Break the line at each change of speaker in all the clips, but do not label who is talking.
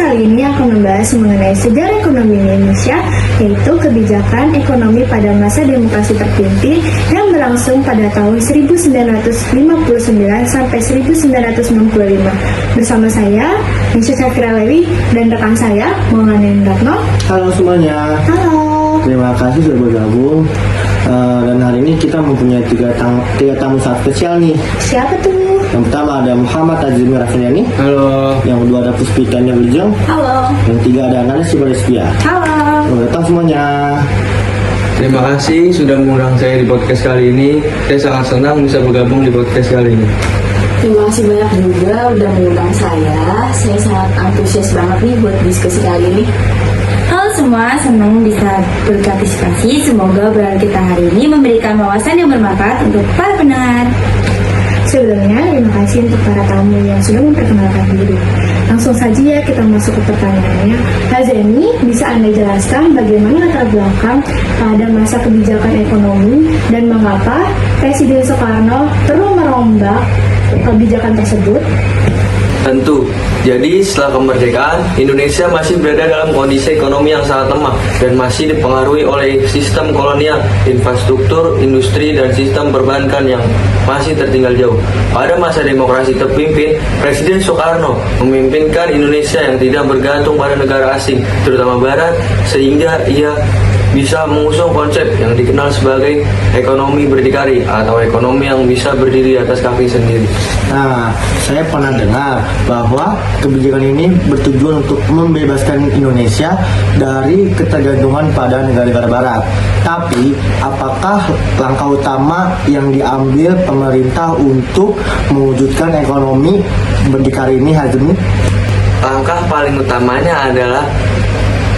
kali ini akan membahas mengenai sejarah ekonomi Indonesia, yaitu kebijakan ekonomi pada masa demokrasi terpimpin yang berlangsung pada tahun 1959 sampai 1965. Bersama saya, Nisha Syafira Lewi, dan rekan saya, Maulana Ratno.
Halo semuanya.
Halo.
Terima kasih sudah bergabung. Dan hari ini kita mempunyai tiga tamu sangat spesial nih.
Siapa tuh?
Yang pertama ada Muhammad Azmi Raffiani.
Halo.
Yang kedua ada Puspita Wilujeng.
Halo.
Yang ketiga ada Nadia Sibaristia.
Halo.
Selamat datang semuanya.
Terima kasih sudah mengundang saya di podcast kali ini. Saya sangat senang bisa bergabung di podcast kali ini.
Terima kasih banyak juga udah mengundang saya. Saya sangat antusias banget nih buat diskusi kali ini.
Halo semua, senang bisa berpartisipasi. Semoga obrolan kita hari ini memberikan wawasan yang bermanfaat untuk para pendengar.
Sebelumnya, terima kasih untuk para tamu yang sudah memperkenalkan diri. Langsung saja ya kita masuk ke pertanyaannya. Hazemi, bisa Anda jelaskan bagaimana latar belakang pada masa kebijakan ekonomi dan mengapa Presiden Soekarno perlu merombak kebijakan tersebut?
Tentu. Jadi setelah kemerdekaan, Indonesia masih berada dalam kondisi ekonomi yang sangat lemah dan masih dipengaruhi oleh sistem kolonial, infrastruktur, industri, dan sistem perbankan yang masih tertinggal jauh. Pada masa demokrasi terpimpin, Presiden Soekarno memimpinkan Indonesia yang tidak bergantung pada negara asing, terutama Barat, sehingga ia bisa mengusung konsep yang dikenal sebagai ekonomi berdikari atau ekonomi yang bisa berdiri atas kaki sendiri.
Nah, saya pernah dengar bahwa kebijakan ini bertujuan untuk membebaskan Indonesia dari ketergantungan pada negara-negara Barat. Tapi, apakah langkah utama yang diambil pemerintah untuk mewujudkan ekonomi berdikari ini, Hazmi?
Langkah paling utamanya adalah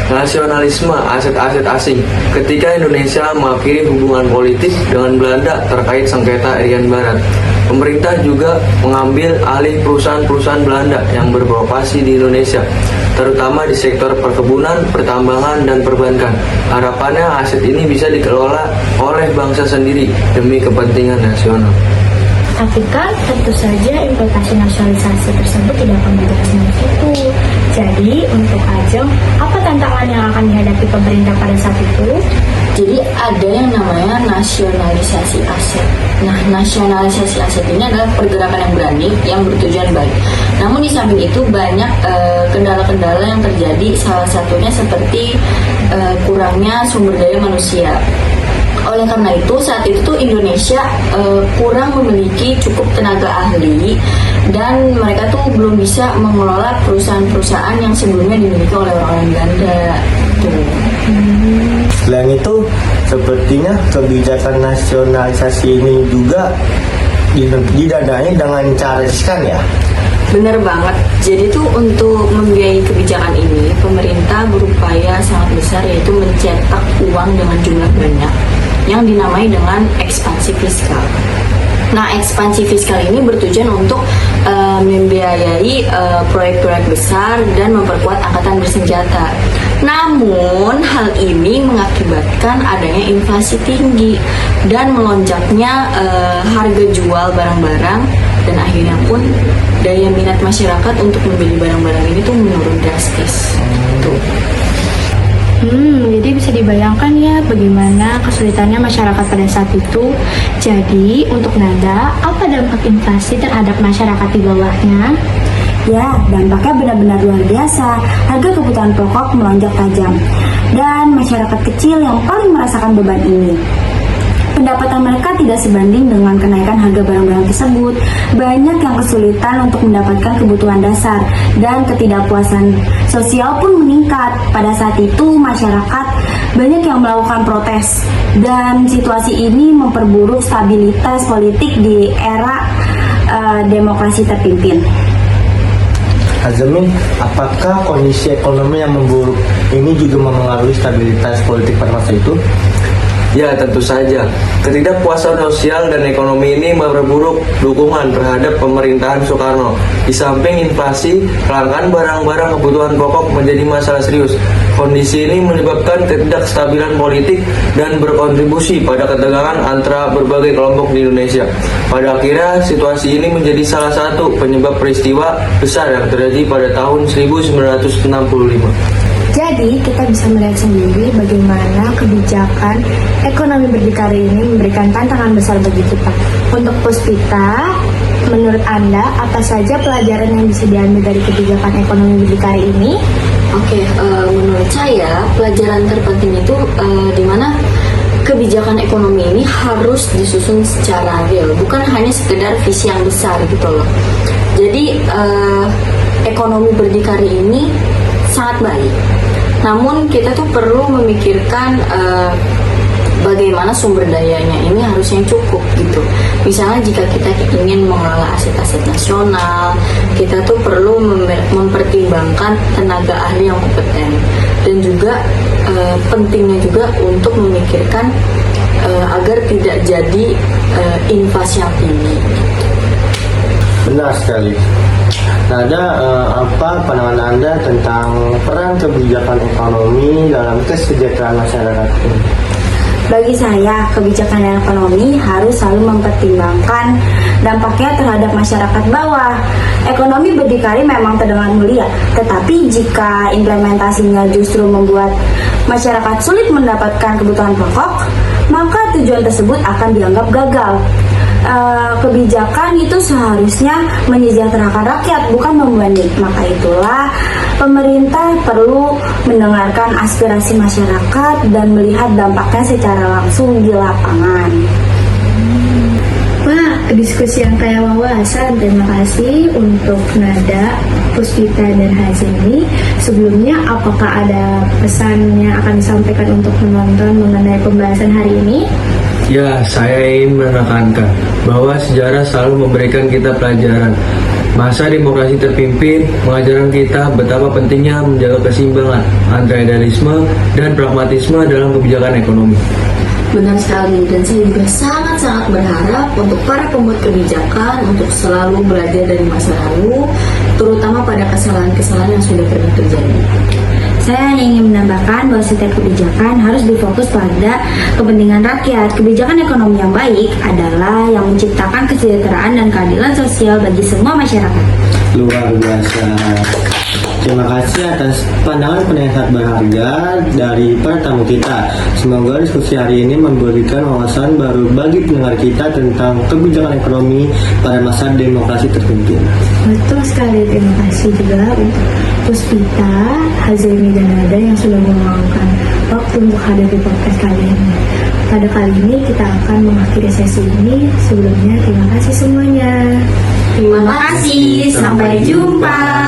nasionalisme aset-aset asing. Ketika Indonesia mengakhiri hubungan politik dengan Belanda terkait sengketa Irian Barat, pemerintah juga mengambil alih perusahaan-perusahaan Belanda yang beroperasi di Indonesia, terutama di sektor perkebunan, pertambangan, dan perbankan. Harapannya aset ini bisa dikelola oleh bangsa sendiri demi kepentingan nasional.
Tapi kan tentu saja implementasi nasionalisasi tersebut tidak akan berjalan semudah itu. Jadi untuk Ajeng, apa tantangan yang akan dihadapi pemerintah pada saat itu?
Jadi ada yang namanya nasionalisasi aset. Nah, nasionalisasi aset ini adalah pergerakan yang berani yang bertujuan baik. Namun di samping itu banyak kendala-kendala yang terjadi. Salah satunya seperti kurangnya sumber daya manusia. Oleh karena itu saat itu tuh Indonesia kurang memiliki cukup tenaga ahli dan mereka tuh belum bisa mengelola perusahaan-perusahaan yang sebelumnya dimiliki oleh orang Belanda.
Selain itu, sepertinya kebijakan nasionalisasi ini juga didanai dengan cara riskan ya?
Bener banget. Jadi tuh untuk membiayai kebijakan ini, pemerintah berupaya sangat besar yaitu mencetak uang dengan jumlah banyak yang dinamai dengan ekspansi fiskal. Nah, ekspansi fiskal ini bertujuan untuk membiayai proyek-proyek besar dan memperkuat angkatan bersenjata. Namun, hal ini mengakibatkan adanya inflasi tinggi dan melonjaknya harga jual barang-barang, dan akhirnya pun daya minat masyarakat untuk membeli barang-barang ini tuh menurun drastis. Tuh.
Jadi bisa dibayangkan ya bagaimana kesulitannya masyarakat pada saat itu. Jadi untuk Nada, apa dampak inflasi terhadap masyarakat di bawahnya?
Ya, dampaknya benar-benar luar biasa. Harga kebutuhan pokok melonjak tajam dan masyarakat kecil yang paling merasakan beban ini. Pendapatan mereka tidak sebanding dengan kenaikan harga barang-barang tersebut. Banyak yang kesulitan untuk mendapatkan kebutuhan dasar dan ketidakpuasan sosial pun meningkat. Pada saat itu masyarakat banyak yang melakukan protes dan situasi ini memperburuk stabilitas politik di era demokrasi terpimpin.
Azmi, apakah kondisi ekonomi yang memburuk ini juga mempengaruhi stabilitas politik pada masa itu?
Ya, tentu saja. Ketidakpuasan sosial dan ekonomi ini memperburuk dukungan terhadap pemerintahan Soekarno. Di samping inflasi, kelangkaan barang-barang kebutuhan pokok menjadi masalah serius. Kondisi ini menyebabkan ketidakstabilan politik dan berkontribusi pada ketegangan antara berbagai kelompok di Indonesia. Pada akhirnya, situasi ini menjadi salah satu penyebab peristiwa besar yang terjadi pada tahun 1965.
Jadi, kita bisa melihat sendiri bagaimana kebijakan ekonomi berdikari ini memberikan tantangan besar bagi kita. Untuk Puspita, menurut Anda, apa saja pelajaran yang bisa diambil dari kebijakan ekonomi berdikari ini?
Oke, menurut saya pelajaran terpenting itu di mana kebijakan ekonomi ini harus disusun secara real, bukan hanya sekedar visi yang besar gitu loh. Jadi ekonomi berdikari ini sangat baik, namun kita tuh perlu memikirkan bagaimana sumber dayanya ini harusnya cukup gitu. Misalnya jika kita ingin mengelola aset-aset nasional, kita tuh perlu mempertimbangkan tenaga ahli yang kompeten, dan juga pentingnya juga untuk memikirkan agar tidak jadi inflasi yang tinggi.
Benar sekali. Nah, ada apa pandangan Anda tentang peran kebijakan ekonomi dalam kesejahteraan masyarakat ini?
Bagi saya, kebijakan ekonomi harus selalu mempertimbangkan dampaknya terhadap masyarakat bawah. Ekonomi berdikari memang terdengar mulia, tetapi jika implementasinya justru membuat masyarakat sulit mendapatkan kebutuhan pokok, maka tujuan tersebut akan dianggap gagal. Kebijakan itu seharusnya menyejahterakan rakyat, bukan membanding. Maka itulah pemerintah perlu mendengarkan aspirasi masyarakat dan melihat dampaknya secara langsung di lapangan.
Wah, diskusi yang kaya wawasan. Terima kasih untuk Nada, Puspita, dan Hazemi. Sebelumnya, apakah ada pesan yang akan disampaikan untuk penonton mengenai pembahasan hari ini?
Ya, saya ingin menekankan bahwa sejarah selalu memberikan kita pelajaran. Masa demokrasi terpimpin mengajarkan kita betapa pentingnya menjaga keseimbangan antara idealisme dan pragmatisme dalam kebijakan ekonomi.
Benar sekali, dan saya juga sangat-sangat berharap untuk para pembuat kebijakan untuk selalu belajar dari masa lalu, terutama pada kesalahan-kesalahan yang sudah pernah terjadi.
Saya hanya ingin menambahkan bahwa setiap kebijakan harus difokus pada kepentingan rakyat. Kebijakan ekonomi yang baik adalah yang menciptakan kesejahteraan dan keadilan sosial bagi semua masyarakat.
Luar biasa. Terima kasih atas pandangan yang sangat berharga dari para tamu kita. Semoga diskusi hari ini memberikan wawasan baru bagi pendengar kita tentang kebijakan ekonomi pada masa demokrasi terpimpin.
Betul sekali, terima kasih juga untuk Puspita, Hazemi, dan Nada yang sudah meluangkan waktu untuk hadir di podcast kali ini. Pada kali ini kita akan mengakhiri sesi ini. Sebelumnya terima kasih semuanya.
Terima kasih, sampai jumpa.